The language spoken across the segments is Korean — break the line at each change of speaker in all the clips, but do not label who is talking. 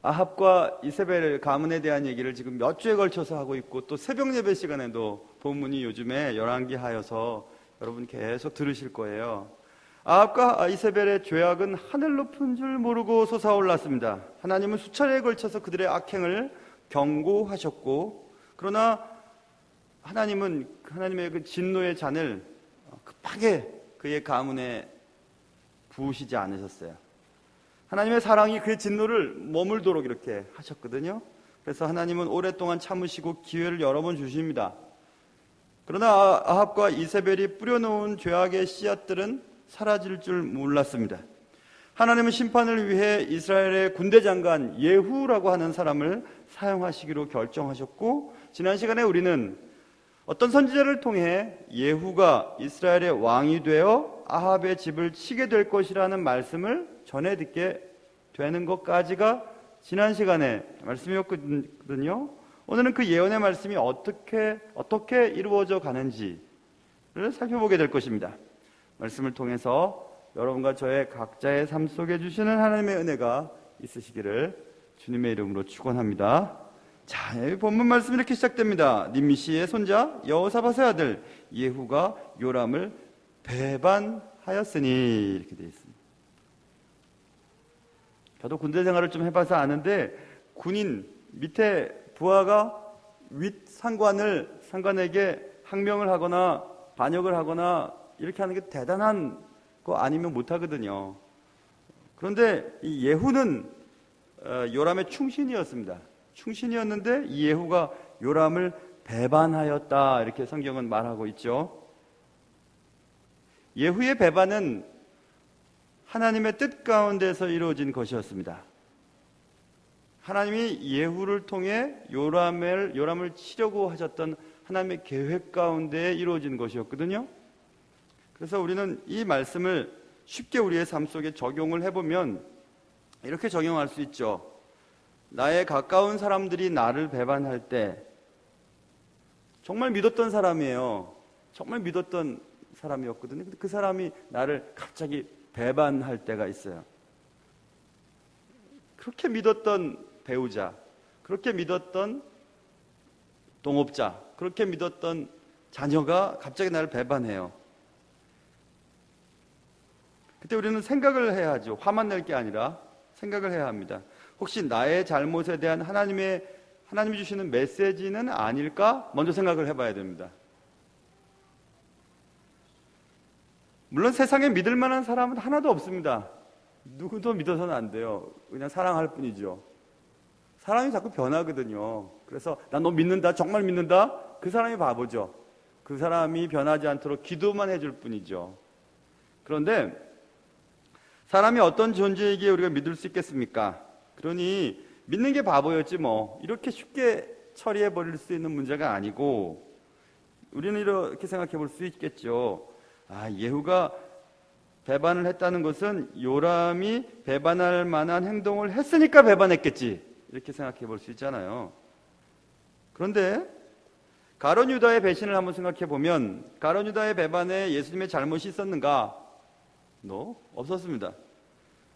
아합과 이세벨 가문에 대한 얘기를 지금 몇 주에 걸쳐서 하고 있고, 또 새벽 예배 시간에도 본문이 요즘에 열왕기 하여서 여러분 계속 들으실 거예요. 아합과 이세벨의 죄악은 하늘 높은 줄 모르고 솟아올랐습니다. 하나님은 수차례에 걸쳐서 그들의 악행을 경고하셨고, 그러나 하나님은 하나님의 그 진노의 잔을 급하게 그의 가문에 부으시지 않으셨어요. 하나님의 사랑이 그의 진노를 머물도록 이렇게 하셨거든요. 그래서 하나님은 오랫동안 참으시고 기회를 여러 번 주십니다. 그러나 아합과 이세벨이 뿌려놓은 죄악의 씨앗들은 사라질 줄 몰랐습니다. 하나님은 심판을 위해 이스라엘의 군대 장관 예후라고 하는 사람을 사용하시기로 결정하셨고, 지난 시간에 우리는 어떤 선지자를 통해 예후가 이스라엘의 왕이 되어 아합의 집을 치게 될 것이라는 말씀을 전해 듣게 되는 것까지가 지난 시간에 말씀이었거든요. 오늘은 그 예언의 말씀이 어떻게 이루어져 가는지를 살펴보게 될 것입니다. 말씀을 통해서 여러분과 저의 각자의 삶 속에 주시는 하나님의 은혜가 있으시기를 주님의 이름으로 축원합니다. 자, 본문 말씀 이렇게 시작됩니다. 님시의 손자 여호사밧의 아들 예후가 요람을 배반하였으니, 이렇게 되어 있습니다. 저도 군대 생활을 좀 해봐서 아는데, 군인 밑에 부하가 윗 상관에게 항명을 하거나 반역을 하거나 이렇게 하는 게 대단한 거 아니면 못하거든요. 그런데 이 예후는 요람의 충신이었습니다. 충신이었는데 이 예후가 요람을 배반하였다, 이렇게 성경은 말하고 있죠. 예후의 배반은 하나님의 뜻 가운데서 이루어진 것이었습니다. 하나님이 예후를 통해 요람을 치려고 하셨던 하나님의 계획 가운데 이루어진 것이었거든요. 그래서 우리는 이 말씀을 쉽게 우리의 삶 속에 적용을 해보면 이렇게 적용할 수 있죠. 나의 가까운 사람들이 나를 배반할 때, 정말 믿었던 사람이에요. 정말 믿었던 사람이었거든요. 근데 그 사람이 나를 갑자기 배반할 때가 있어요. 그렇게 믿었던 배우자, 그렇게 믿었던 동업자, 그렇게 믿었던 자녀가 갑자기 나를 배반해요. 그때 우리는 생각을 해야 하죠. 화만 낼 게 아니라 생각을 해야 합니다. 혹시 나의 잘못에 대한 하나님이 주시는 메시지는 아닐까? 먼저 생각을 해봐야 됩니다. 물론 세상에 믿을 만한 사람은 하나도 없습니다. 누구도 믿어서는 안 돼요. 그냥 사랑할 뿐이죠. 사람이 자꾸 변하거든요. 그래서 난 너 믿는다, 정말 믿는다? 그 사람이 바보죠. 그 사람이 변하지 않도록 기도만 해줄 뿐이죠. 그런데 사람이 어떤 존재이기에 우리가 믿을 수 있겠습니까? 그러니 믿는 게 바보였지 뭐, 이렇게 쉽게 처리해 버릴 수 있는 문제가 아니고, 우리는 이렇게 생각해 볼 수 있겠죠. 예후가 배반을 했다는 것은 요람이 배반할 만한 행동을 했으니까 배반했겠지, 이렇게 생각해 볼 수 있잖아요. 그런데 가룟 유다의 배신을 한번 생각해 보면, 가룟 유다의 배반에 예수님의 잘못이 있었는가? 없었습니다.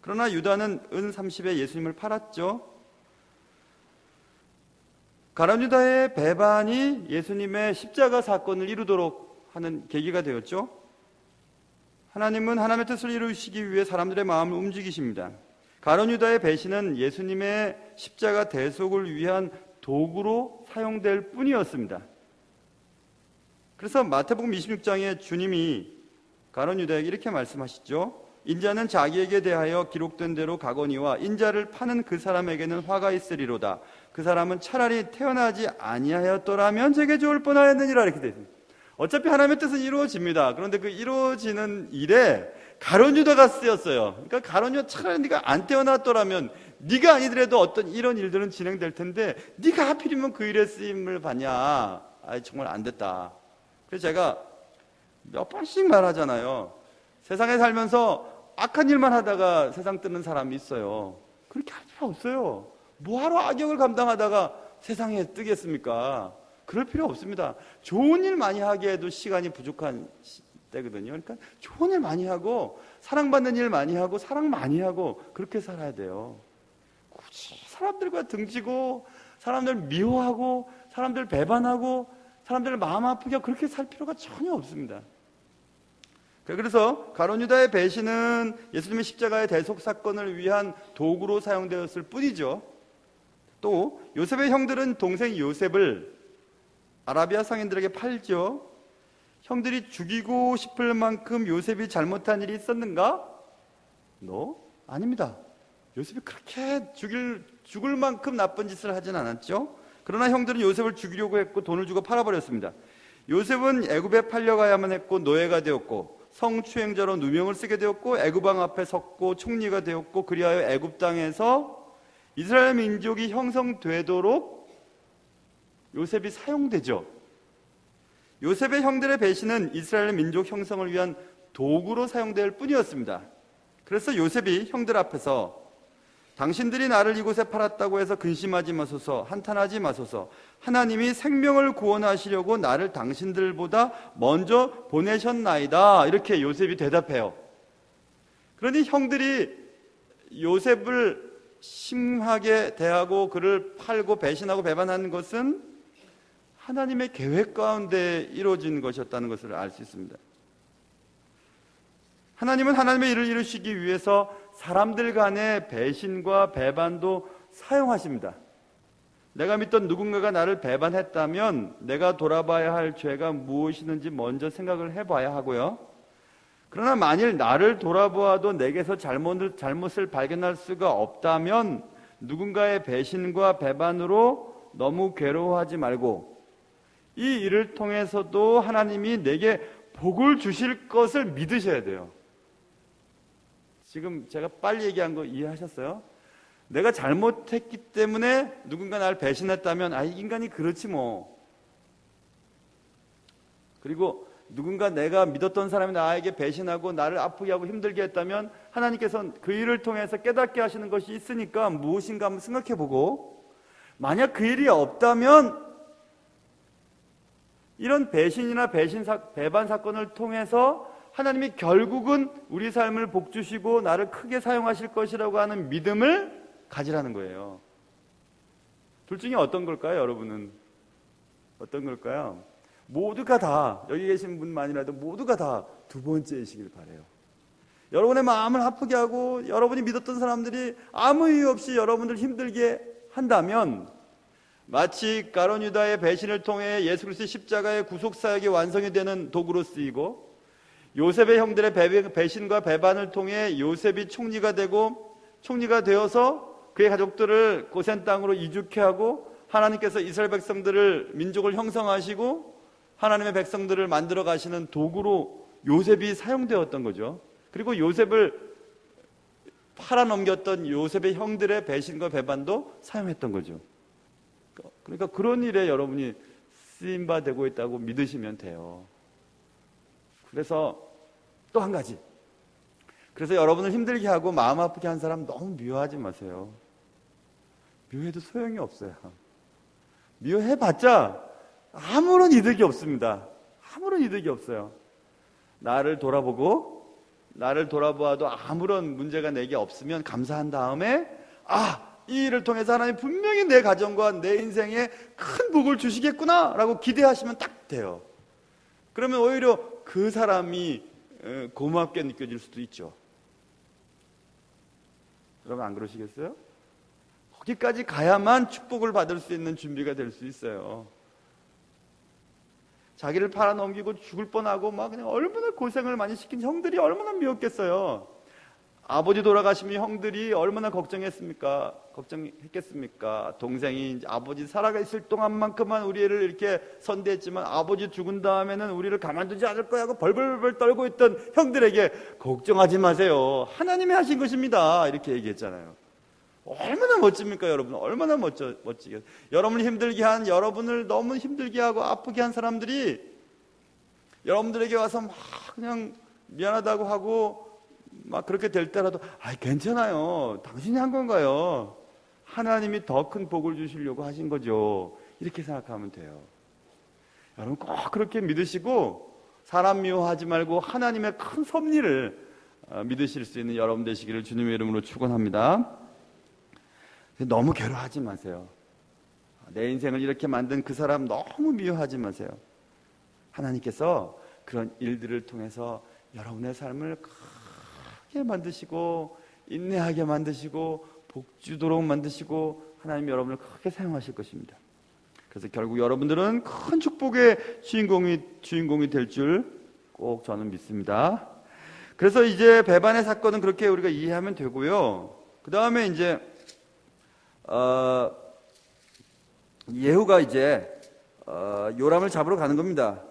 그러나 유다는 은 30에 예수님을 팔았죠. 가룟 유다의 배반이 예수님의 십자가 사건을 이루도록 하는 계기가 되었죠. 하나님은 하나님의 뜻을 이루시기 위해 사람들의 마음을 움직이십니다. 가룟 유다의 배신은 예수님의 십자가 대속을 위한 도구로 사용될 뿐이었습니다. 그래서 마태복음 26장에 주님이 가룟 유다에게 이렇게 말씀하시죠. 인자는 자기에게 대하여 기록된 대로 가거니와 인자를 파는 그 사람에게는 화가 있으리로다. 그 사람은 차라리 태어나지 아니하였더라면 제게 좋을 뻔하였느니라, 이렇게 되어 있습니다. 어차피 하나님의 뜻은 이루어집니다. 그런데 그 이루어지는 일에 가룟 유다가 쓰였어요. 그러니까 가룟 유다, 차라리 네가 안 태어났더라면, 네가 아니더라도 어떤 이런 일들은 진행될 텐데 네가 하필이면 그 일에 쓰임을 받냐. 정말 안 됐다. 그래서 제가 몇 번씩 말하잖아요. 세상에 살면서 악한 일만 하다가 세상 뜨는 사람이 있어요. 그렇게 할 필요 없어요. 뭐하러 악역을 감당하다가 세상에 뜨겠습니까? 그럴 필요 없습니다. 좋은 일 많이 하기에도 시간이 부족한 때거든요. 그러니까 좋은 일 많이 하고, 사랑받는 일 많이 하고, 사랑 많이 하고, 그렇게 살아야 돼요. 굳이 사람들과 등지고 사람들 미워하고 사람들 배반하고 사람들 마음 아프게 하고 그렇게 살 필요가 전혀 없습니다. 그래서 가룟 유다의 배신은 예수님의 십자가의 대속 사건을 위한 도구로 사용되었을 뿐이죠. 또 요셉의 형들은 동생 요셉을 아라비아 상인들에게 팔죠. 형들이 죽이고 싶을 만큼 요셉이 잘못한 일이 있었는가? 아닙니다. 요셉이 그렇게 죽을 만큼 나쁜 짓을 하진 않았죠. 그러나 형들은 요셉을 죽이려고 했고 돈을 주고 팔아버렸습니다. 요셉은 애굽에 팔려가야만 했고 노예가 되었고 성추행자로 누명을 쓰게 되었고 애굽 왕 앞에 섰고 총리가 되었고 그리하여 애굽 땅에서 이스라엘 민족이 형성되도록 요셉이 사용되죠. 요셉의 형들의 배신은 이스라엘 민족 형성을 위한 도구로 사용될 뿐이었습니다. 그래서 요셉이 형들 앞에서 당신들이 나를 이곳에 팔았다고 해서 근심하지 마소서, 한탄하지 마소서. 하나님이 생명을 구원하시려고 나를 당신들보다 먼저 보내셨나이다. 이렇게 요셉이 대답해요. 그러니 형들이 요셉을 심하게 대하고 그를 팔고 배신하고 배반하는 것은 하나님의 계획 가운데 이루어진 것이었다는 것을 알 수 있습니다. 하나님은 하나님의 일을 이루시기 위해서 사람들 간의 배신과 배반도 사용하십니다. 내가 믿던 누군가가 나를 배반했다면 내가 돌아봐야 할 죄가 무엇이든지 먼저 생각을 해봐야 하고요. 그러나 만일 나를 돌아보아도 내게서 잘못을 발견할 수가 없다면 누군가의 배신과 배반으로 너무 괴로워하지 말고 이 일을 통해서도 하나님이 내게 복을 주실 것을 믿으셔야 돼요. 지금 제가 빨리 얘기한 거 이해하셨어요? 내가 잘못했기 때문에 누군가 나를 배신했다면 이 인간이 그렇지 뭐. 그리고 누군가 내가 믿었던 사람이 나에게 배신하고 나를 아프게 하고 힘들게 했다면 하나님께서는 그 일을 통해서 깨닫게 하시는 것이 있으니까 무엇인가 한번 생각해보고, 만약 그 일이 없다면 이런 배신이나 배반 사건을 통해서 하나님이 결국은 우리 삶을 복주시고 나를 크게 사용하실 것이라고 하는 믿음을 가지라는 거예요. 둘 중에 어떤 걸까요, 여러분은? 어떤 걸까요? 모두가 다, 여기 계신 분만이라도 모두가 다 두 번째이시길 바라요. 여러분의 마음을 아프게 하고 여러분이 믿었던 사람들이 아무 이유 없이 여러분들 힘들게 한다면 마치 가룟 유다의 배신을 통해 예수 그리스도의 십자가의 구속사역이 완성이 되는 도구로 쓰이고, 요셉의 형들의 배신과 배반을 통해 요셉이 총리가 되어서 그의 가족들을 고센 땅으로 이주케 하고 하나님께서 이스라엘 백성들을 민족을 형성하시고 하나님의 백성들을 만들어 가시는 도구로 요셉이 사용되었던 거죠. 그리고 요셉을 팔아넘겼던 요셉의 형들의 배신과 배반도 사용했던 거죠. 그러니까 그런 일에 여러분이 쓰임바 되고 있다고 믿으시면 돼요. 그래서 또 한 가지, 그래서 여러분을 힘들게 하고 마음 아프게 한 사람 너무 미워하지 마세요. 미워해도 소용이 없어요. 미워해봤자 아무런 이득이 없습니다. 아무런 이득이 없어요. 나를 돌아보아도 아무런 문제가 내게 없으면 감사한 다음에 이 일을 통해서 하나님 분명히 내 가정과 내 인생에 큰 복을 주시겠구나 라고 기대하시면 딱 돼요. 그러면 오히려 그 사람이 고맙게 느껴질 수도 있죠. 여러분 안 그러시겠어요? 거기까지 가야만 축복을 받을 수 있는 준비가 될 수 있어요. 자기를 팔아넘기고 죽을 뻔하고 그냥 얼마나 고생을 많이 시킨 형들이 얼마나 미웠겠어요. 아버지 돌아가시면 형들이 얼마나 걱정했겠습니까? 동생이 아버지 살아있을 동안만큼만 우리를 이렇게 선대했지만 아버지 죽은 다음에는 우리를 가만두지 않을 거야 하고 벌벌벌 떨고 있던 형들에게 걱정하지 마세요. 하나님이 하신 것입니다. 이렇게 얘기했잖아요. 얼마나 멋집니까, 여러분? 얼마나 멋지게. 여러분을 힘들게 한, 여러분을 너무 힘들게 하고 아프게 한 사람들이 여러분들에게 와서 그냥 미안하다고 하고 그렇게 될 때라도 괜찮아요. 당신이 한 건가요? 하나님이 더 큰 복을 주시려고 하신 거죠. 이렇게 생각하면 돼요. 여러분 꼭 그렇게 믿으시고 사람 미워하지 말고 하나님의 큰 섭리를 믿으실 수 있는 여러분 되시기를 주님의 이름으로 축원합니다. 너무 괴로워하지 마세요. 내 인생을 이렇게 만든 그 사람 너무 미워하지 마세요. 하나님께서 그런 일들을 통해서 여러분의 삶을 크게 만드시고 인내하게 만드시고 복주도록 만드시고 하나님 여러분을 크게 사용하실 것입니다. 그래서 결국 여러분들은 큰 축복의 주인공이 될 줄 꼭 저는 믿습니다. 그래서 이제 배반의 사건은 그렇게 우리가 이해하면 되고요. 그 다음에 이제 예후가 이제 요람을 잡으러 가는 겁니다.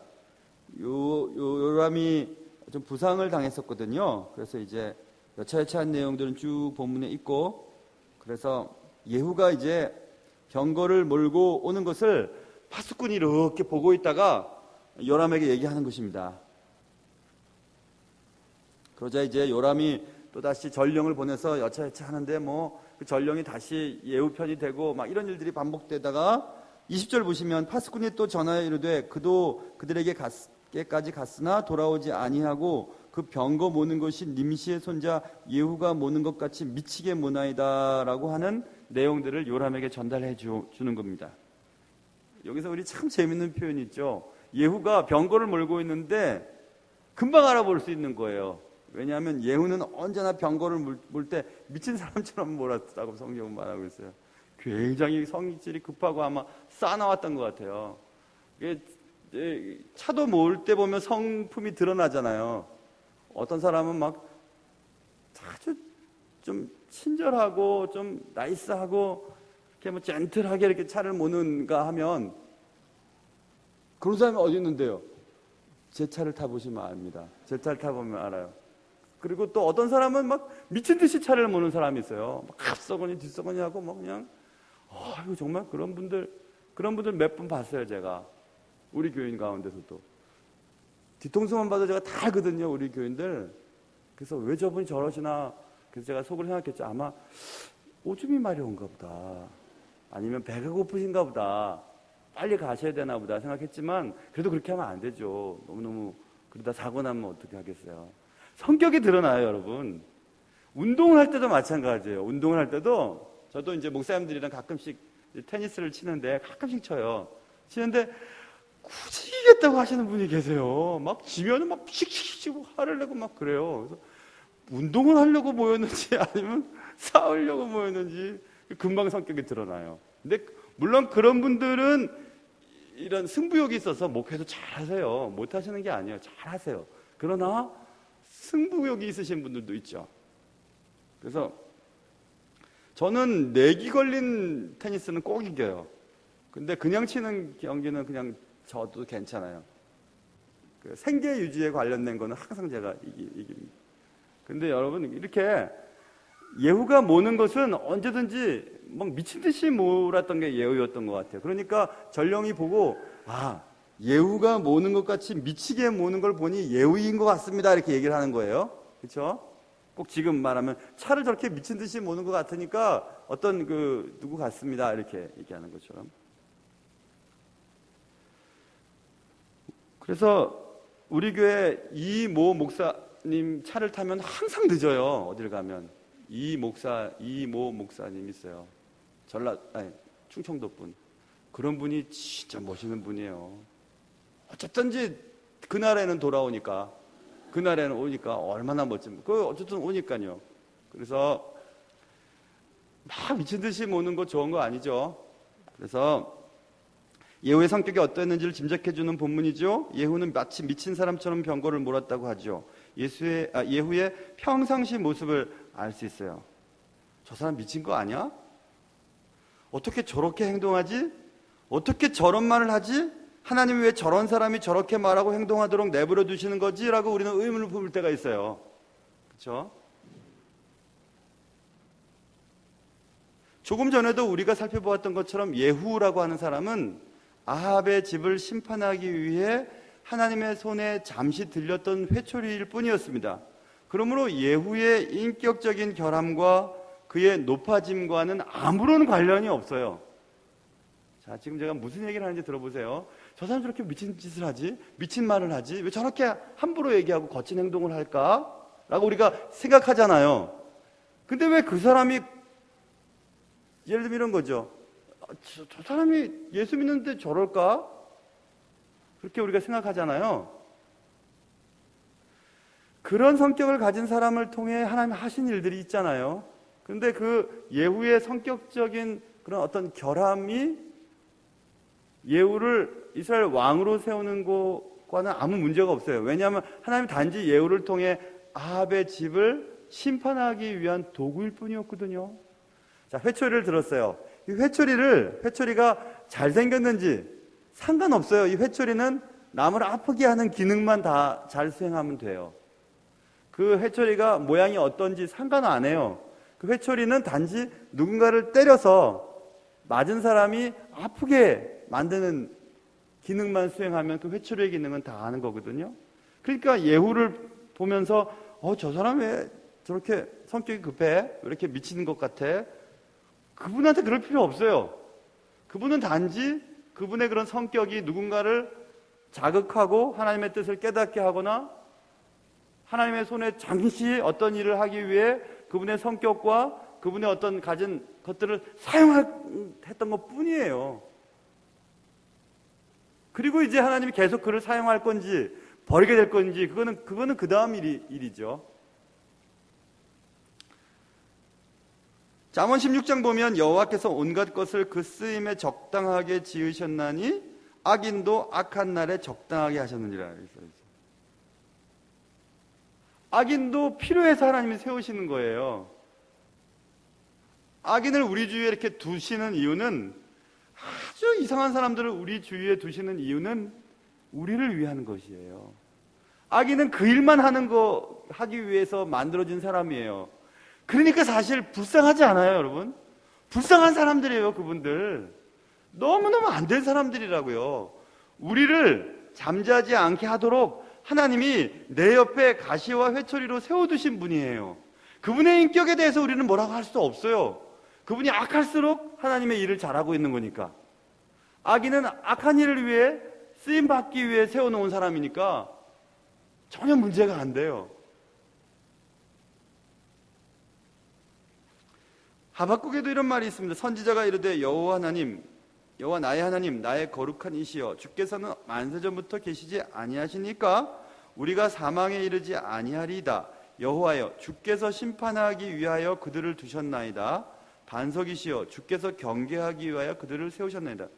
요람이 좀 부상을 당했었거든요. 그래서 이제 여차여차한 내용들은 쭉 본문에 있고, 그래서 예후가 이제 병거를 몰고 오는 것을 파수꾼이 이렇게 보고 있다가 요람에게 얘기하는 것입니다. 그러자 이제 요람이 또다시 전령을 보내서 여차여차 하는데 그 전령이 다시 예후 편이 되고 막 이런 일들이 반복되다가 20절 보시면 파수꾼이 또 전하여 이르되 그도 그들에게까지 갔으나 돌아오지 아니하고 그 병거 모는 것이 님시의 손자 예후가 모는 것 같이 미치게 모나이다라고 하는 내용들을 요람에게 전달해 주는 겁니다. 여기서 우리 참 재밌는 표현이 있죠. 예후가 병거를 몰고 있는데 금방 알아볼 수 있는 거예요. 왜냐하면 예후는 언제나 병거를 물 때 미친 사람처럼 몰았다고 성경은 말하고 있어요. 굉장히 성질이 급하고 아마 싸나왔던 것 같아요. 차도 모을 때 보면 성품이 드러나잖아요. 어떤 사람은 막 아주 좀 친절하고 좀 나이스하고 이렇게 젠틀하게 이렇게 차를 모는가 하면 그런 사람이 어디 있는데요? 제 차를 타보시면 압니다. 제 차를 타보면 알아요. 그리고 또 어떤 사람은 막 미친 듯이 차를 모는 사람이 있어요. 막 앞서거니 뒤서거니 하고 그냥 이거 정말 그런 분들 몇 분 봤어요. 제가 우리 교인 가운데서도 뒤통수만 봐도 제가 다 알거든요. 우리 교인들. 그래서 왜 저분이 저러시나. 그래서 제가 속으로 생각했죠. 아마 오줌이 마려운가 보다. 아니면 배가 고프신가 보다. 빨리 가셔야 되나 보다 생각했지만 그래도 그렇게 하면 안 되죠. 너무너무 그러다 사고 나면 어떻게 하겠어요. 성격이 드러나요, 여러분. 운동을 할 때도 마찬가지예요. 운동을 할 때도 저도 이제 목사님들이랑 가끔씩 테니스를 치는데 가끔씩 쳐요. 치는데 굳이 이기겠다고 하시는 분이 계세요. 막 지면은 막 씩씩씩 화를 내고 막 그래요. 그래서 운동을 하려고 모였는지 아니면 싸우려고 모였는지 금방 성격이 드러나요. 근데 물론 그런 분들은 이런 승부욕이 있어서 목회도 잘 하세요. 못 하시는 게 아니에요. 잘 하세요. 그러나 승부욕이 있으신 분들도 있죠. 그래서 저는 내기 걸린 테니스는 꼭 이겨요. 근데 그냥 치는 경기는 그냥 저도 괜찮아요. 그 생계 유지에 관련된 거는 항상 제가 이깁니다. 근데 여러분 이렇게 예후가 모는 것은 언제든지 막 미친 듯이 몰았던 게 예후였던 것 같아요. 그러니까 전령이 보고 예후가 모는 것 같이 미치게 모는 걸 보니 예후인 것 같습니다. 이렇게 얘기를 하는 거예요. 그렇죠? 꼭 지금 말하면 차를 저렇게 미친 듯이 모는 것 같으니까 어떤 누구 같습니다. 이렇게 얘기하는 것처럼. 그래서 우리 교회 이모 목사님 차를 타면 항상 늦어요. 어딜 가면. 이모 목사님 있어요. 충청도 분. 그런 분이 진짜 멋있는 분이에요. 어쨌든지 그날에는 오니까 얼마나 멋진, 어쨌든 오니까요. 그래서 막 미친 듯이 모는 거 좋은 거 아니죠. 그래서 예후의 성격이 어떠했는지를 짐작해주는 본문이죠. 예후는 마치 미친 사람처럼 병거를 몰았다고 하죠. 예후의 평상시 모습을 알 수 있어요. 저 사람 미친 거 아니야? 어떻게 저렇게 행동하지? 어떻게 저런 말을 하지? 하나님이 왜 저런 사람이 저렇게 말하고 행동하도록 내버려 두시는 거지? 라고 우리는 의문을 품을 때가 있어요. 그렇죠? 조금 전에도 우리가 살펴보았던 것처럼 예후라고 하는 사람은 아합의 집을 심판하기 위해 하나님의 손에 잠시 들렸던 회초리일 뿐이었습니다. 그러므로 예후의 인격적인 결함과 그의 높아짐과는 아무런 관련이 없어요. 자, 지금 제가 무슨 얘기를 하는지 들어보세요. 저 사람 저렇게 미친 짓을 하지? 미친 말을 하지? 왜 저렇게 함부로 얘기하고 거친 행동을 할까? 라고 우리가 생각하잖아요. 근데 왜 그 사람이 예를 들면 이런 거죠. 저 사람이 예수 믿는데 저럴까? 그렇게 우리가 생각하잖아요. 그런 성격을 가진 사람을 통해 하나님 하신 일들이 있잖아요. 그런데 그 예후의 성격적인 그런 어떤 결함이 예후를 이스라엘 왕으로 세우는 것과는 아무 문제가 없어요. 왜냐하면 하나님 단지 예후를 통해 아합의 집을 심판하기 위한 도구일 뿐이었거든요. 자, 회초리를 들었어요. 이 회초리가 잘생겼는지 상관없어요. 이 회초리는 남을 아프게 하는 기능만 다 잘 수행하면 돼요. 그 회초리가 모양이 어떤지 상관 안 해요. 그 회초리는 단지 누군가를 때려서 맞은 사람이 아프게 만드는 기능만 수행하면 그 회초리의 기능은 다 하는 거거든요. 그러니까 예후를 보면서 저 사람 왜 저렇게 성격이 급해? 왜 이렇게 미치는 것 같아? 그분한테 그럴 필요 없어요. 그분은 단지 그분의 그런 성격이 누군가를 자극하고 하나님의 뜻을 깨닫게 하거나 하나님의 손에 잠시 어떤 일을 하기 위해 그분의 성격과 그분의 어떤 가진 것들을 사용했던 것 뿐이에요. 그리고 이제 하나님이 계속 그를 사용할 건지 버리게 될 건지 그거는 그 다음 일이죠. 잠언 16장 보면 여호와께서 온갖 것을 그 쓰임에 적당하게 지으셨나니 악인도 악한 날에 적당하게 하셨느니라. 악인도 필요해서 하나님이 세우시는 거예요. 악인을 우리 주위에 이렇게 두시는 이유는, 아주 이상한 사람들을 우리 주위에 두시는 이유는 우리를 위한 것이에요. 악인은 그 일만 하기 위해서 만들어진 사람이에요. 그러니까 사실 불쌍하지 않아요, 여러분? 불쌍한 사람들이에요, 그분들. 너무너무 안 된 사람들이라고요. 우리를 잠자지 않게 하도록 하나님이 내 옆에 가시와 회초리로 세워두신 분이에요. 그분의 인격에 대해서 우리는 뭐라고 할 수 없어요. 그분이 악할수록 하나님의 일을 잘하고 있는 거니까. 악인은 악한 일을 위해 쓰임받기 위해 세워놓은 사람이니까 전혀 문제가 안 돼요. 하박국에도 이런 말이 있습니다. 선지자가 이르되 여호와 나의 하나님, 나의 거룩한 이시여, 주께서는 만세전부터 계시지 아니하시니까 우리가 사망에 이르지 아니하리이다. 여호와여, 주께서 심판하기 위하여 그들을 두셨나이다. 반석이시여, 주께서 경계하기 위하여 그들을 세우셨나이다.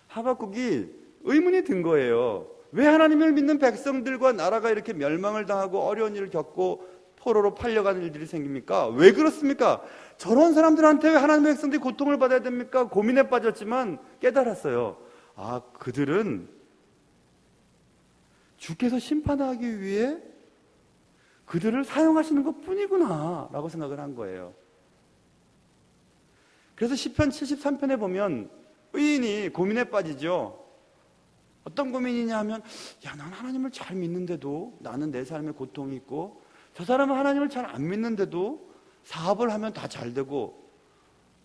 하박국이 의문이 든 거예요. 왜 하나님을 믿는 백성들과 나라가 이렇게 멸망을 당하고 어려운 일을 겪고 포로로 팔려가는 일들이 생깁니까? 왜 그렇습니까? 저런 사람들한테 왜 하나님의 백성들이 고통을 받아야 됩니까? 고민에 빠졌지만 깨달았어요. 그들은 주께서 심판하기 위해 그들을 사용하시는 것 뿐이구나 라고 생각을 한 거예요. 그래서 시편 73편에 보면 의인이 고민에 빠지죠. 어떤 고민이냐 하면, 난 하나님을 잘 믿는데도 나는 내 삶에 고통이 있고, 저 사람은 하나님을 잘 안 믿는데도 사업을 하면 다 잘 되고,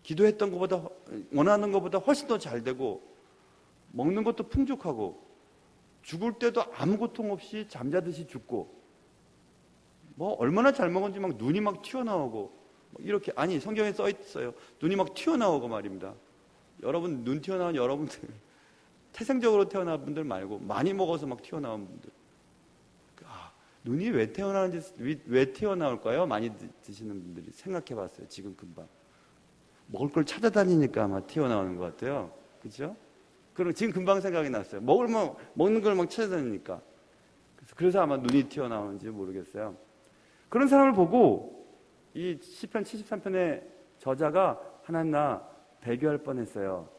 기도했던 것보다, 원하는 것보다 훨씬 더 잘 되고, 먹는 것도 풍족하고, 죽을 때도 아무 고통 없이 잠자듯이 죽고, 얼마나 잘 먹은지 막 눈이 막 튀어나오고, 이렇게, 성경에 써 있어요. 눈이 막 튀어나오고 말입니다. 여러분, 눈 튀어나온 여러분들, 태생적으로 태어난 분들 말고, 많이 먹어서 막 튀어나온 분들. 눈이 왜 태어나는지, 왜 튀어나올까요? 많이 드시는 분들이 생각해 봤어요. 지금 금방. 먹을 걸 찾아다니니까 아마 튀어나오는 것 같아요. 그죠? 그럼 지금 금방 생각이 났어요. 먹는 걸 막 찾아다니니까. 그래서 아마 눈이 튀어나오는지 모르겠어요. 그런 사람을 보고 이 시편 73편의 저자가 하나님 나 배교할 뻔했어요.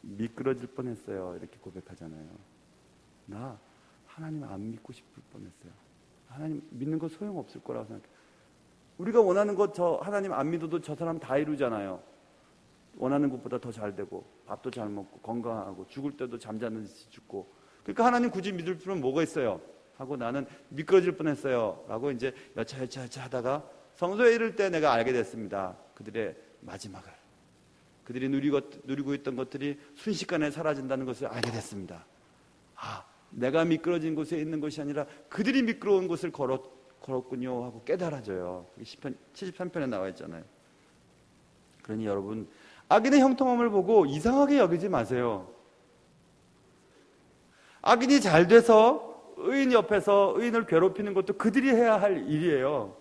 미끄러질 뻔했어요. 이렇게 고백하잖아요. 나 하나님 안 믿고 싶을 뻔했어요. 하나님 믿는 거 소용없을 거라고 생각해요. 우리가 원하는 것 하나님 안 믿어도 저 사람 다 이루잖아요. 원하는 것보다 더 잘 되고, 밥도 잘 먹고, 건강하고, 죽을 때도 잠자는 듯이 죽고. 그러니까 하나님 굳이 믿을 필요는 뭐가 있어요? 하고 나는 미끄러질 뻔했어요. 라고 이제 여차 하다가 성소에 이를 때 내가 알게 됐습니다. 그들의 마지막을. 그들이 누리고 있던 것들이 순식간에 사라진다는 것을 알게 됐습니다. 내가 미끄러진 곳에 있는 것이 아니라 그들이 미끄러운 곳을 걸었군요 하고 깨달아져요. 시편 73편에 나와 있잖아요. 그러니 여러분, 악인의 형통함을 보고 이상하게 여기지 마세요. 악인이 잘 돼서 의인 옆에서 의인을 괴롭히는 것도 그들이 해야 할 일이에요.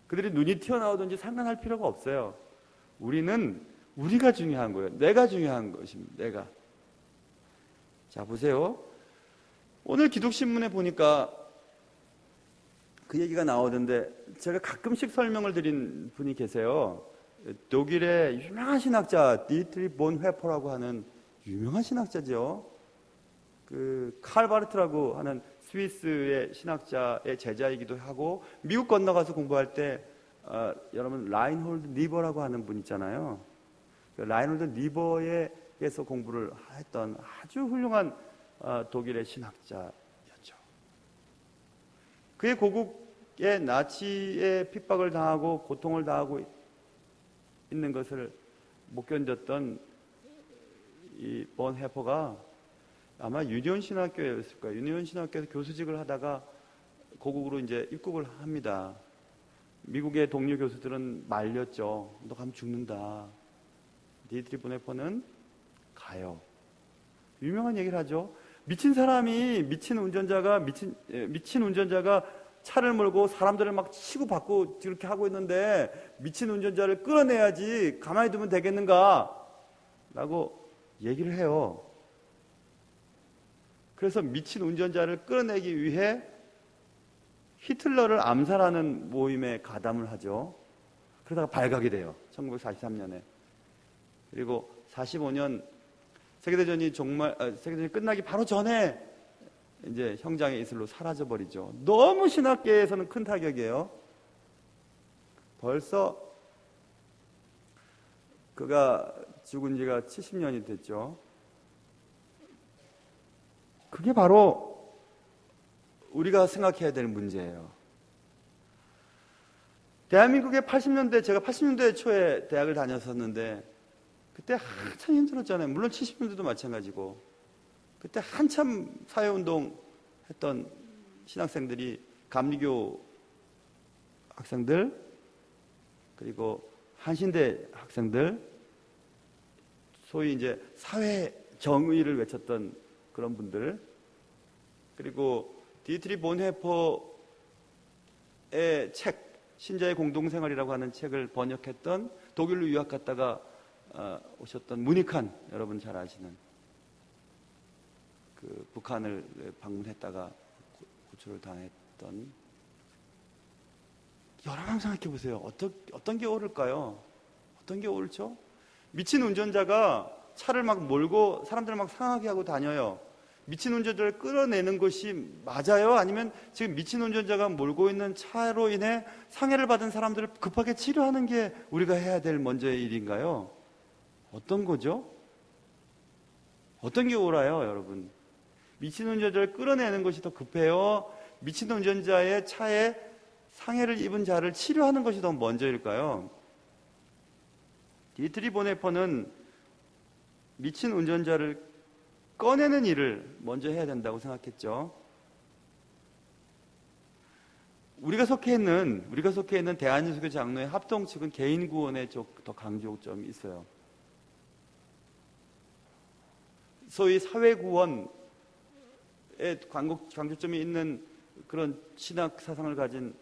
그들이 눈이 튀어나오든지 상관할 필요가 없어요. 우리가 중요한 거예요. 내가 중요한 것입니다. 내가. 자, 보세요. 오늘 기독신문에 보니까 그 얘기가 나오던데, 제가 가끔씩 설명을 드린 분이 계세요. 독일의 유명한 신학자 디트리 본회퍼라고 하는 유명한 신학자죠. 그 칼바르트라고 하는 스위스의 신학자의 제자이기도 하고, 미국 건너가서 공부할 때 여러분 라인홀드 니버라고 하는 분 있잖아요. 그 라인홀드 니버에서 공부를 했던 아주 훌륭한 독일의 신학자였죠. 그의 고국에 나치의 핍박을 당하고 고통을 당하고 있는 것을 못 견뎠던 이 본헤퍼가 아마 유니온 신학교였을 거예요. 유니온 신학교에서 교수직을 하다가 고국으로 이제 입국을 합니다. 미국의 동료 교수들은 말렸죠. 너 가면 죽는다. 디트리 본헤퍼는 가요. 유명한 얘기를 하죠. 미친 운전자가 차를 몰고 사람들을 막 치고 받고 그렇게 하고 있는데 미친 운전자를 끌어내야지 가만히 두면 되겠는가? 라고 얘기를 해요. 그래서 미친 운전자를 끌어내기 위해 히틀러를 암살하는 모임에 가담을 하죠. 그러다가 발각이 돼요. 1943년에. 그리고 45년 세계대전이 끝나기 바로 전에 이제 형장의 이슬로 사라져버리죠. 너무 신학계에서는 큰 타격이에요. 벌써 그가 죽은 지가 70년이 됐죠. 그게 바로 우리가 생각해야 될 문제예요. 대한민국의 80년대, 제가 80년대 초에 대학을 다녔었는데 그때 한참 힘들었잖아요. 물론 70년대도 마찬가지고. 그때 한참 사회운동 했던 신학생들이 감리교 학생들, 그리고 한신대 학생들, 소위 이제 사회 정의를 외쳤던 그런 분들, 그리고 디트리 본헤퍼의 책, 신자의 공동생활이라고 하는 책을 번역했던 독일로 유학 갔다가 오셨던 문익한, 여러분 잘 아시는 그 북한을 방문했다가 고초를 당했던, 여러분 생각해 보세요. 어떤 게 옳을까요? 어떤 게 옳죠? 미친 운전자가 차를 막 몰고 사람들을 막 상하게 하고 다녀요. 미친 운전자를 끌어내는 것이 맞아요? 아니면 지금 미친 운전자가 몰고 있는 차로 인해 상해를 받은 사람들을 급하게 치료하는 게 우리가 해야 될 먼저의 일인가요? 어떤 거죠? 어떤 게 옳아요, 여러분? 미친 운전자를 끌어내는 것이 더 급해요? 미친 운전자의 차에 상해를 입은 자를 치료하는 것이 더 먼저일까요? 디트리 본헤퍼는 미친 운전자를 꺼내는 일을 먼저 해야 된다고 생각했죠. 우리가 속해 있는 대한예수교 장로의 합동 측은 개인 구원에 더 강조점이 있어요. 소위 사회 구원에 강조점이 있는 그런 신학 사상을 가진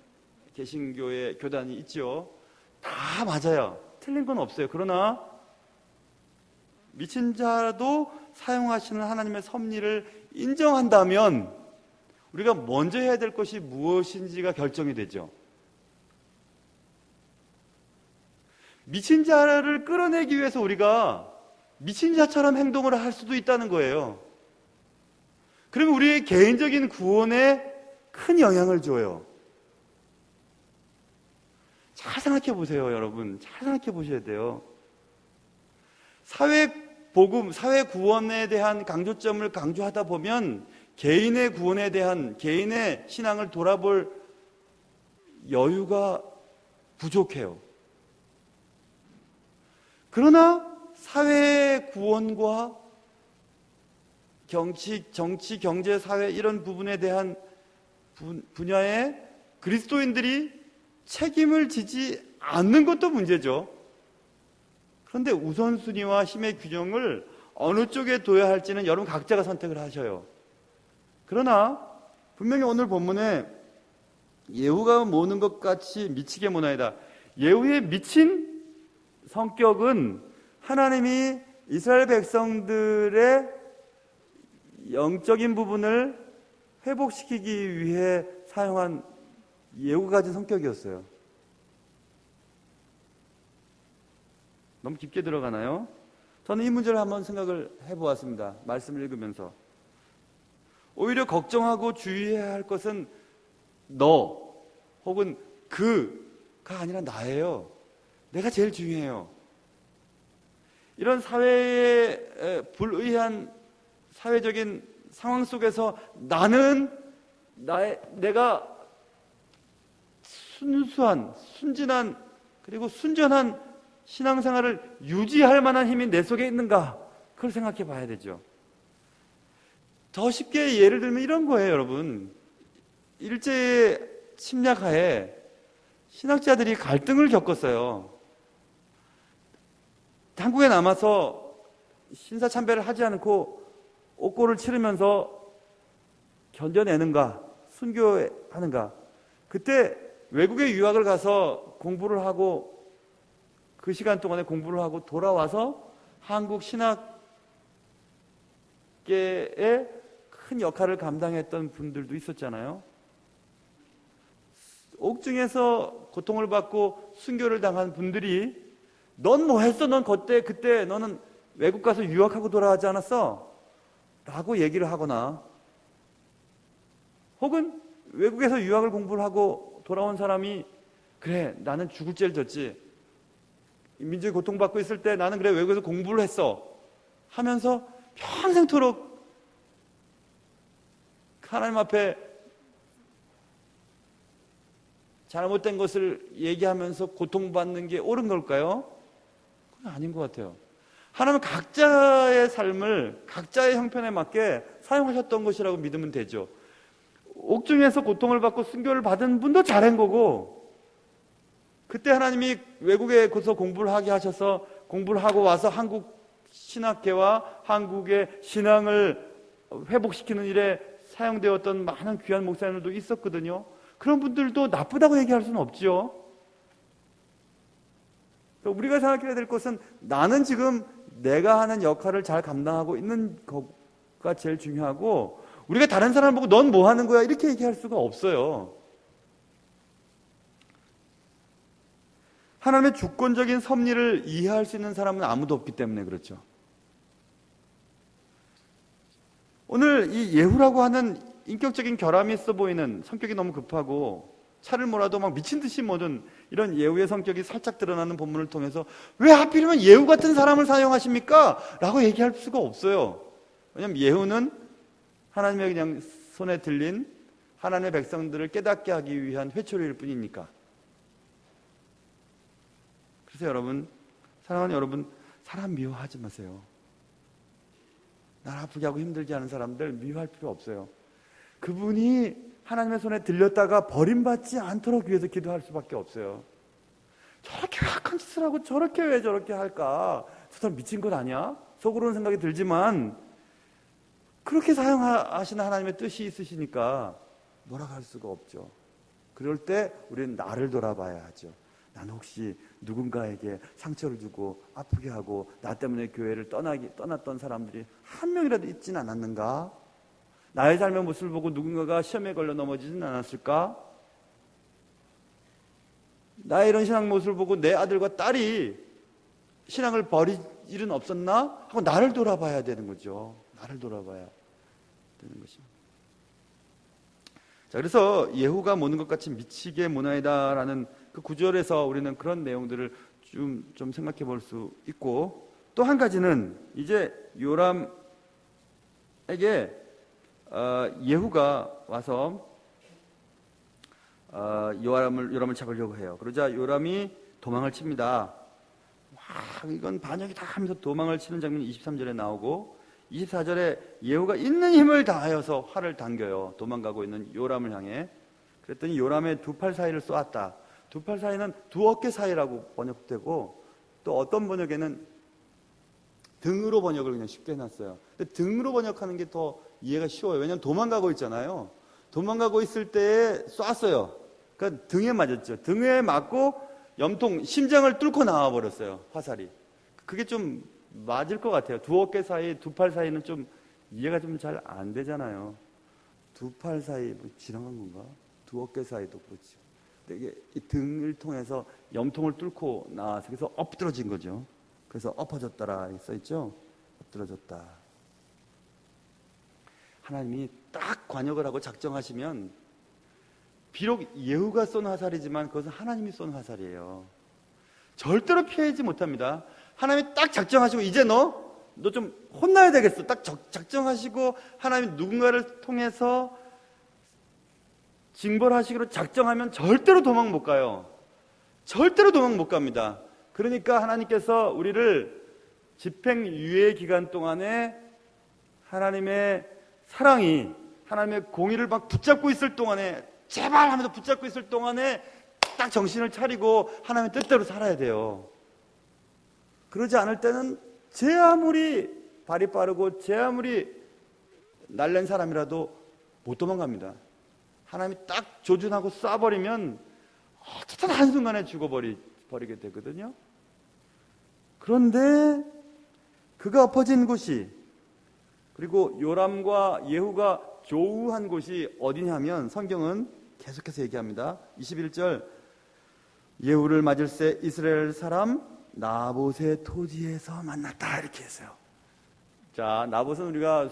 개신교의 교단이 있죠. 다 맞아요. 틀린 건 없어요. 그러나 미친 자도 사용하시는 하나님의 섭리를 인정한다면 우리가 먼저 해야 될 것이 무엇인지가 결정이 되죠. 미친 자를 끌어내기 위해서 우리가 미친 자처럼 행동을 할 수도 있다는 거예요. 그러면 우리의 개인적인 구원에 큰 영향을 줘요. 잘 생각해 보세요, 여러분. 잘 생각해 보셔야 돼요. 사회 복음, 사회 구원에 대한 강조점을 강조하다 보면 개인의 구원에 대한 개인의 신앙을 돌아볼 여유가 부족해요. 그러나 사회 구원과 정치, 경제, 사회 이런 부분에 대한 분야에 그리스도인들이 책임을 지지 않는 것도 문제죠. 그런데 우선순위와 힘의 균형을 어느 쪽에 둬야 할지는 여러분 각자가 선택을 하셔요. 그러나 분명히 오늘 본문에 예후가 모는 것 같이 미치게 모나이다. 예후의 미친 성격은 하나님이 이스라엘 백성들의 영적인 부분을 회복시키기 위해 사용한 예후가 가진 성격이었어요. 너무 깊게 들어가나요? 저는 이 문제를 한번 생각을 해보았습니다. 말씀을 읽으면서. 오히려 걱정하고 주의해야 할 것은 너 혹은 그가 아니라 나예요. 내가 제일 중요해요. 이런 사회의 불의한 사회적인 상황 속에서 내가 순수한, 순진한, 그리고 순전한 신앙생활을 유지할 만한 힘이 내 속에 있는가? 그걸 생각해 봐야 되죠. 더 쉽게 예를 들면 이런 거예요, 여러분. 일제의 침략하에 신학자들이 갈등을 겪었어요. 한국에 남아서 신사참배를 하지 않고 옥고를 치르면서 견뎌내는가, 순교하는가. 그때 외국에 유학을 가서 공부를 하고 그 시간 동안에 공부를 하고 돌아와서 한국 신학계의 큰 역할을 감당했던 분들도 있었잖아요. 옥중에서 고통을 받고 순교를 당한 분들이 넌 뭐 했어? 넌 그때 너는 외국 가서 유학하고 돌아가지 않았어? 라고 얘기를 하거나, 혹은 외국에서 유학을 공부를 하고 돌아온 사람이 그래 나는 죽을 죄를 졌지, 민족이 고통받고 있을 때 나는 그래 외국에서 공부를 했어 하면서 평생토록 하나님 앞에 잘못된 것을 얘기하면서 고통받는 게 옳은 걸까요? 그건 아닌 것 같아요. 하나님은 각자의 삶을 각자의 형편에 맞게 사용하셨던 것이라고 믿으면 되죠. 옥중에서 고통을 받고 순교를 받은 분도 잘한 거고, 그때 하나님이 외국에 가서 공부를 하게 하셔서 공부를 하고 와서 한국 신학계와 한국의 신앙을 회복시키는 일에 사용되었던 많은 귀한 목사님들도 있었거든요. 그런 분들도 나쁘다고 얘기할 수는 없죠. 우리가 생각해야 될 것은 나는 지금 내가 하는 역할을 잘 감당하고 있는 것가 제일 중요하고, 우리가 다른 사람을 보고 넌 뭐 하는 거야 이렇게 얘기할 수가 없어요. 하나님의 주권적인 섭리를 이해할 수 있는 사람은 아무도 없기 때문에 그렇죠. 오늘 이 예후라고 하는 인격적인 결함이 있어 보이는, 성격이 너무 급하고 차를 몰아도 막 미친 듯이 모든 이런 예후의 성격이 살짝 드러나는 본문을 통해서 왜 하필이면 예후 같은 사람을 사용하십니까? 라고 얘기할 수가 없어요. 왜냐하면 예후는 하나님의 그냥 손에 들린 하나님의 백성들을 깨닫게 하기 위한 회초리일 뿐이니까. 그래서 여러분, 사랑하는 여러분, 사람 미워하지 마세요. 날 아프게 하고 힘들게 하는 사람들 미워할 필요 없어요. 그분이 하나님의 손에 들렸다가 버림받지 않도록 위해서 기도할 수밖에 없어요. 저렇게 악한 짓을 하고 저렇게 왜 저렇게 할까? 저 사람 미친 것 아니야? 속으로는 생각이 들지만 그렇게 사용하시는 하나님의 뜻이 있으시니까 뭐라고 할 수가 없죠. 그럴 때 우리는 나를 돌아봐야 하죠. 나는 혹시 누군가에게 상처를 주고 아프게 하고 나 때문에 교회를 떠났던 사람들이 한 명이라도 있진 않았는가? 나의 삶의 모습을 보고 누군가가 시험에 걸려 넘어지진 않았을까? 나의 이런 신앙 모습을 보고 내 아들과 딸이 신앙을 버릴 일은 없었나? 하고 나를 돌아봐야 되는 거죠. 나를 돌아봐야 되는 것입니다. 자, 그래서 예후가 모는 것 같이 미치게 모나이다라는 그 구절에서 우리는 그런 내용들을 좀 생각해 볼 수 있고, 또 한 가지는 이제 요람에게 예후가 와서 요람을 잡으려고 해요. 그러자 요람이 도망을 칩니다. 와, 이건 반역이다 하면서 도망을 치는 장면이 23절에 나오고, 24절에 예후가 있는 힘을 다하여서 활을 당겨요. 도망가고 있는 요람을 향해. 그랬더니 요람의 두 팔 사이를 쏘았다. 두 팔 사이는 두 어깨 사이라고 번역되고, 또 어떤 번역에는 등으로 번역을 그냥 쉽게 해놨어요. 근데 등으로 번역하는 게 더 이해가 쉬워요. 왜냐하면 도망가고 있잖아요. 도망가고 있을 때에 쐈어요. 그러니까 등에 맞았죠. 등에 맞고 염통, 심장을 뚫고 나와버렸어요. 화살이. 그게 좀 맞을 것 같아요. 두 어깨 사이, 두 팔 사이는 좀 이해가 좀 잘 안 되잖아요. 두 팔 사이, 뭐 지나간 건가? 두 어깨 사이도 그렇죠. 근데 이게 이 등을 통해서 염통을 뚫고 나와서 그래서 엎드러진 거죠. 그래서 엎어졌다라 써있죠. 엎드러졌다. 하나님이 딱 관역을 하고 작정하시면 비록 예후가 쏜 화살이지만 그것은 하나님이 쏜 화살이에요. 절대로 피하지 못합니다. 하나님이 딱 작정하시고 이제 너 좀 혼나야 되겠어. 딱 작정하시고 하나님이 누군가를 통해서 징벌하시기로 작정하면 절대로 도망 못 가요. 절대로 도망 못 갑니다. 그러니까 하나님께서 우리를 집행유예 기간 동안에 하나님의 사랑이, 하나님의 공의를 막 붙잡고 있을 동안에, 제발 하면서 붙잡고 있을 동안에 딱 정신을 차리고 하나님의 뜻대로 살아야 돼요. 그러지 않을 때는 제 아무리 발이 빠르고 제 아무리 날랜 사람이라도 못 도망갑니다. 하나님이 딱 조준하고 쏴버리면 어쨌든 한순간에 죽어버리게 되거든요. 그런데 그가 엎어진 곳이, 그리고 요람과 예후가 조우한 곳이 어디냐면 성경은 계속해서 얘기합니다. 21절, 예후를 맞을새 이스라엘 사람 나봇의 토지에서 만났다, 이렇게 했어요. 자, 나봇은 우리가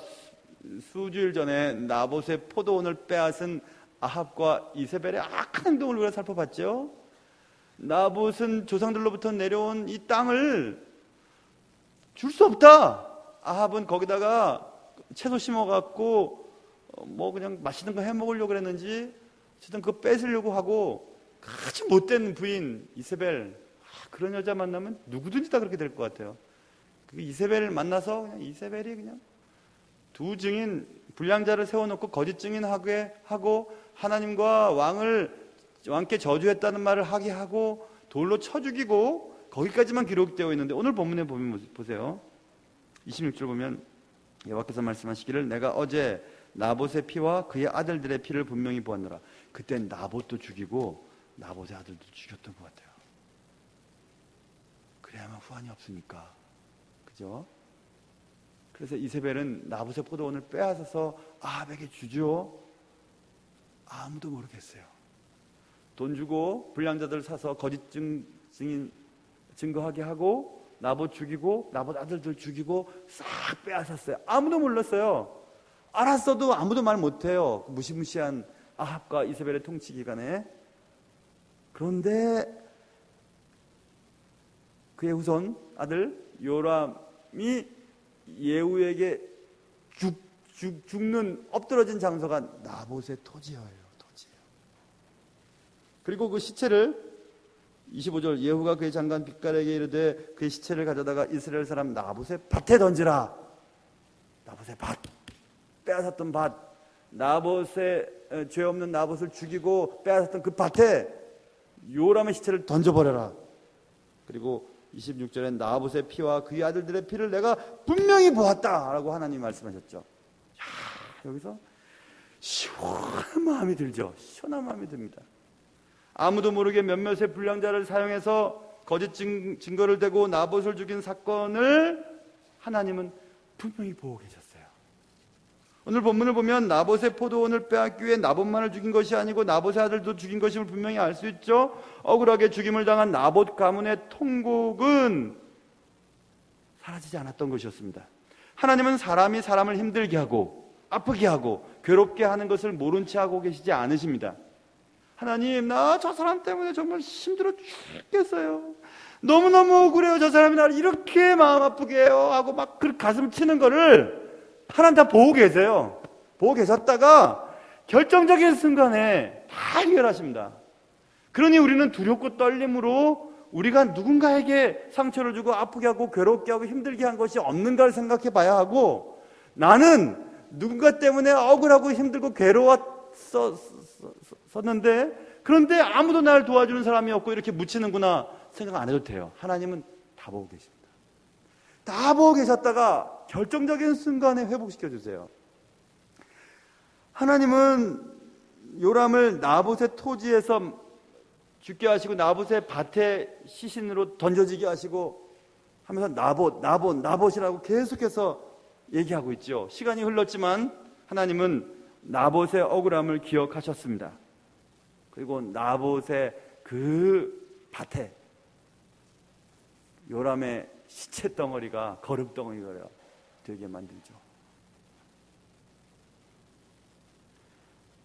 수주일 전에 나봇의 포도원을 빼앗은 아합과 이세벨의 악한 행동을 우리가 살펴봤죠. 나봇은 조상들로부터 내려온 이 땅을 줄 수 없다. 아합은 거기다가 채소 심어갖고 뭐 그냥 맛있는 거 해먹으려고 그랬는지 어쨌든 그거 뺏으려고 하고, 아주 못된 부인 이세벨, 그런 여자 만나면 누구든지 다 그렇게 될 것 같아요. 그 이세벨을 만나서 그냥 이세벨이 그냥 두 증인, 불량자를 세워놓고 거짓 증인하게 하고 하나님과 왕께 저주했다는 말을 하게 하고 돌로 쳐 죽이고, 거기까지만 기록되어 있는데 오늘 본문에 보면 보세요. 26절 보면 여호와께서 말씀하시기를 내가 어제 나봇의 피와 그의 아들들의 피를 분명히 보았노라. 그땐 나봇도 죽이고 나봇의 아들도 죽였던 것 같아요. 그래야만 후환이 없으니까. 그죠? 그래서 이세벨은 나봇의 포도원을 빼앗아서 아합에게 주죠. 아무도 모르겠어요. 돈 주고 불량자들 사서 거짓 증인 증거하게 하고 나봇 죽이고 나봇 아들들 죽이고 싹 빼앗았어요. 아무도 몰랐어요. 알았어도 아무도 말 못해요. 무시무시한 아합과 이세벨의 통치 기간에. 그런데 그의 후손 아들 요람이 예후에게 죽는 엎드러진 장소가 나봇의 토지예요. 토지예요. 그리고 그 시체를 25절, 예후가 그의 장관 빗갈에게 이르되 그의 시체를 가져다가 이스라엘 사람 나봇의 밭에 던지라. 나봇의 밭, 빼앗았던 밭, 나봇의 죄 없는 나봇을 죽이고 빼앗았던 그 밭에 요람의 시체를 던져버려라. 그리고 26절엔 나봇의 피와 그의 아들들의 피를 내가 분명히 보았다라고 하나님 말씀하셨죠. 야, 여기서 시원한 마음이 들죠. 시원한 마음이 듭니다. 아무도 모르게 몇몇의 불량자를 사용해서 거짓 증거를 대고 나봇을 죽인 사건을 하나님은 분명히 보고 계셨어요. 오늘 본문을 보면 나봇의 포도원을 빼앗기 위해 나봇만을 죽인 것이 아니고 나봇의 아들도 죽인 것임을 분명히 알 수 있죠. 억울하게 죽임을 당한 나봇 가문의 통곡은 사라지지 않았던 것이었습니다. 하나님은 사람이 사람을 힘들게 하고 아프게 하고 괴롭게 하는 것을 모른 채 하고 계시지 않으십니다. 하나님, 나 저 사람 때문에 정말 힘들어 죽겠어요. 너무너무 억울해요. 저 사람이 나를 이렇게 마음 아프게 해요 하고 막 그 가슴 치는 거를 하나님 다 보고 계세요. 보고 계셨다가 결정적인 순간에 다 해결하십니다. 그러니 우리는 두렵고 떨림으로 우리가 누군가에게 상처를 주고 아프게 하고 괴롭게 하고 힘들게 한 것이 없는가를 생각해 봐야 하고, 나는 누군가 때문에 억울하고 힘들고 괴로웠었는데 그런데 아무도 나를 도와주는 사람이 없고 이렇게 묻히는구나 생각 안 해도 돼요. 하나님은 다 다 보고 계십니다. 다 보고 계셨다가 결정적인 순간에 회복시켜 주세요. 하나님은 요람을 나봇의 토지에서 죽게 하시고 나봇의 밭에 시신으로 던져지게 하시고 하면서 나봇이라고 계속해서 얘기하고 있죠. 시간이 흘렀지만 하나님은 나봇의 억울함을 기억하셨습니다. 그리고 나봇의 그 밭에 요람의 시체 덩어리가 거름 덩어리가 되게 만들죠.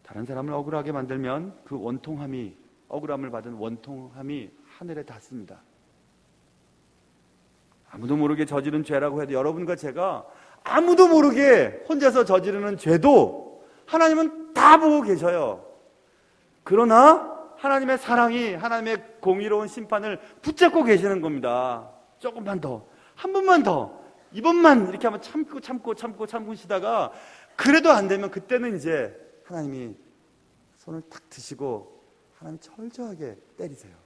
다른 사람을 억울하게 만들면 그 원통함이, 억울함을 받은 원통함이 하늘에 닿습니다. 아무도 모르게 저지른 죄라고 해도 여러분과 제가 아무도 모르게 혼자서 저지르는 죄도 하나님은 다 보고 계셔요. 그러나 하나님의 사랑이, 하나님의 공의로운 심판을 붙잡고 계시는 겁니다. 조금만 더, 한 번만 더, 이번만 이렇게 한번 참고시다가 그래도 안 되면 그때는 이제 하나님이 손을 탁 드시고 하나님이 철저하게 때리세요.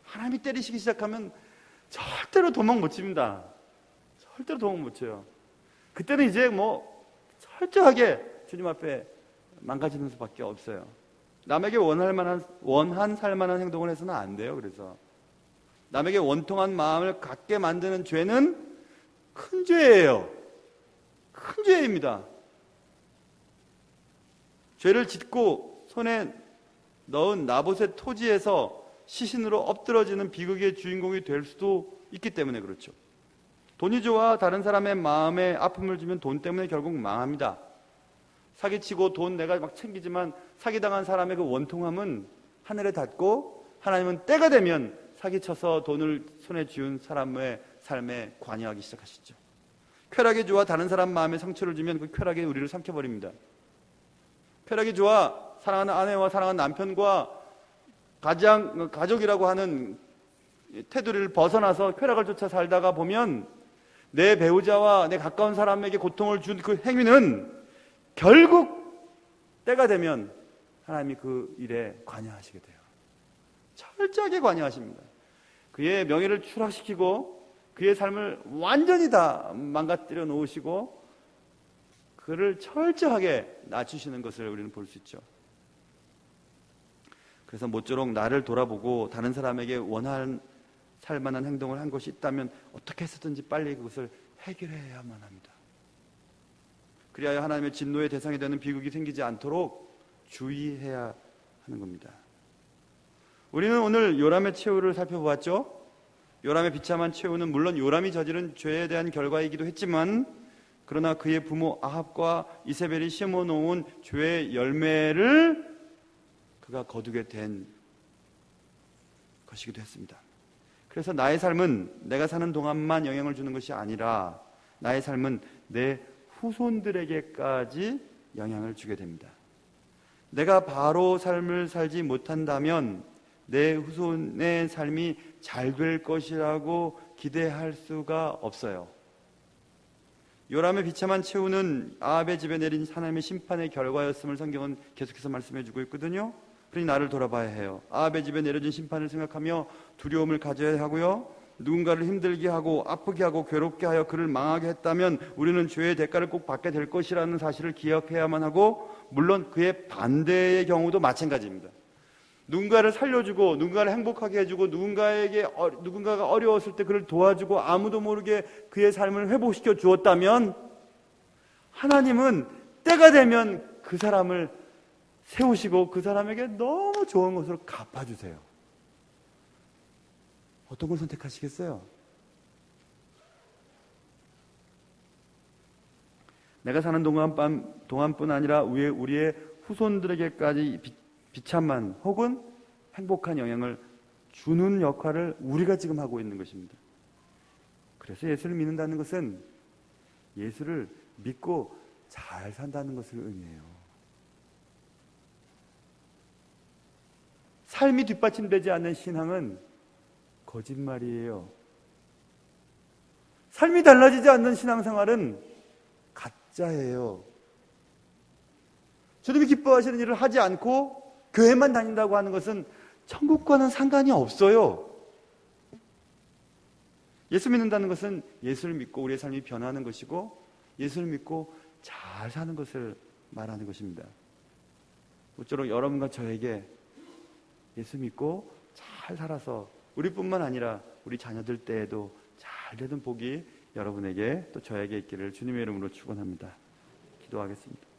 하나님이 때리시기 시작하면 절대로 도망 못 칩니다. 절대로 도망 못 쳐요. 그때는 이제 철저하게 주님 앞에 망가지는 수밖에 없어요. 남에게 원한 살만한 행동을 해서는 안 돼요. 그래서 남에게 원통한 마음을 갖게 만드는 죄는 큰 죄예요. 큰 죄입니다. 죄를 짓고 손에 넣은 나봇의 토지에서 시신으로 엎드러지는 비극의 주인공이 될 수도 있기 때문에 그렇죠. 돈이 좋아 다른 사람의 마음에 아픔을 주면 돈 때문에 결국 망합니다. 사기치고 돈 내가 막 챙기지만 사기당한 사람의 그 원통함은 하늘에 닿고 하나님은 때가 되면 사기쳐서 돈을 손에 쥐운 사람의 삶에 관여하기 시작하시죠. 쾌락이 좋아 다른 사람 마음에 상처를 주면 그 쾌락이 우리를 삼켜버립니다. 쾌락이 좋아 사랑하는 아내와 사랑하는 남편과 가족이라고 하는 테두리를 벗어나서 쾌락을 쫓아 살다가 보면 내 배우자와 내 가까운 사람에게 고통을 준 그 행위는 결국 때가 되면 하나님이 그 일에 관여하시게 돼요. 철저하게 관여하십니다. 그의 명예를 추락시키고 그의 삶을 완전히 다 망가뜨려 놓으시고 그를 철저하게 낮추시는 것을 우리는 볼 수 있죠. 그래서 모쪼록 나를 돌아보고 다른 사람에게 원한 살만한 행동을 한 것이 있다면 어떻게 해서든지 빨리 그것을 해결해야만 합니다. 그리하여 하나님의 진노의 대상이 되는 비극이 생기지 않도록 주의해야 하는 겁니다. 우리는 오늘 요람의 최후를 살펴보았죠. 요람의 비참한 최후는 물론 요람이 저지른 죄에 대한 결과이기도 했지만 그러나 그의 부모 아합과 이세벨이 심어놓은 죄의 열매를 그가 거두게 된 것이기도 했습니다. 그래서 나의 삶은 내가 사는 동안만 영향을 주는 것이 아니라 나의 삶은 내 후손들에게까지 영향을 주게 됩니다. 내가 바로 삶을 살지 못한다면 내 후손의 삶이 잘 될 것이라고 기대할 수가 없어요. 요람의 비참한 최후는 아합의 집에 내린 하나님의 심판의 결과였음을 성경은 계속해서 말씀해주고 있거든요. 그러니 나를 돌아봐야 해요. 아합의 집에 내려진 심판을 생각하며 두려움을 가져야 하고요. 누군가를 힘들게 하고 아프게 하고 괴롭게 하여 그를 망하게 했다면 우리는 죄의 대가를 꼭 받게 될 것이라는 사실을 기억해야만 하고 물론 그의 반대의 경우도 마찬가지입니다. 누군가를 살려주고 누군가를 행복하게 해주고 누군가가 어려웠을 때 그를 도와주고 아무도 모르게 그의 삶을 회복시켜 주었다면 하나님은 때가 되면 그 사람을 세우시고 그 사람에게 너무 좋은 것으로 갚아주세요. 어떤 걸 선택하시겠어요? 내가 사는 동안뿐 아니라 우리의 후손들에게까지 비참한 혹은 행복한 영향을 주는 역할을 우리가 지금 하고 있는 것입니다. 그래서 예수를 믿는다는 것은 예수를 믿고 잘 산다는 것을 의미해요. 삶이 뒷받침되지 않는 신앙은 거짓말이에요. 삶이 달라지지 않는 신앙생활은 가짜예요. 주님이 기뻐하시는 일을 하지 않고 교회만 다닌다고 하는 것은 천국과는 상관이 없어요. 예수 믿는다는 것은 예수를 믿고 우리의 삶이 변하는 것이고 예수를 믿고 잘 사는 것을 말하는 것입니다. 모쪼록 여러분과 저에게 예수 믿고 잘 살아서 우리뿐만 아니라 우리 자녀들 때에도 잘 되는 복이 여러분에게 또 저에게 있기를 주님의 이름으로 축원합니다. 기도하겠습니다.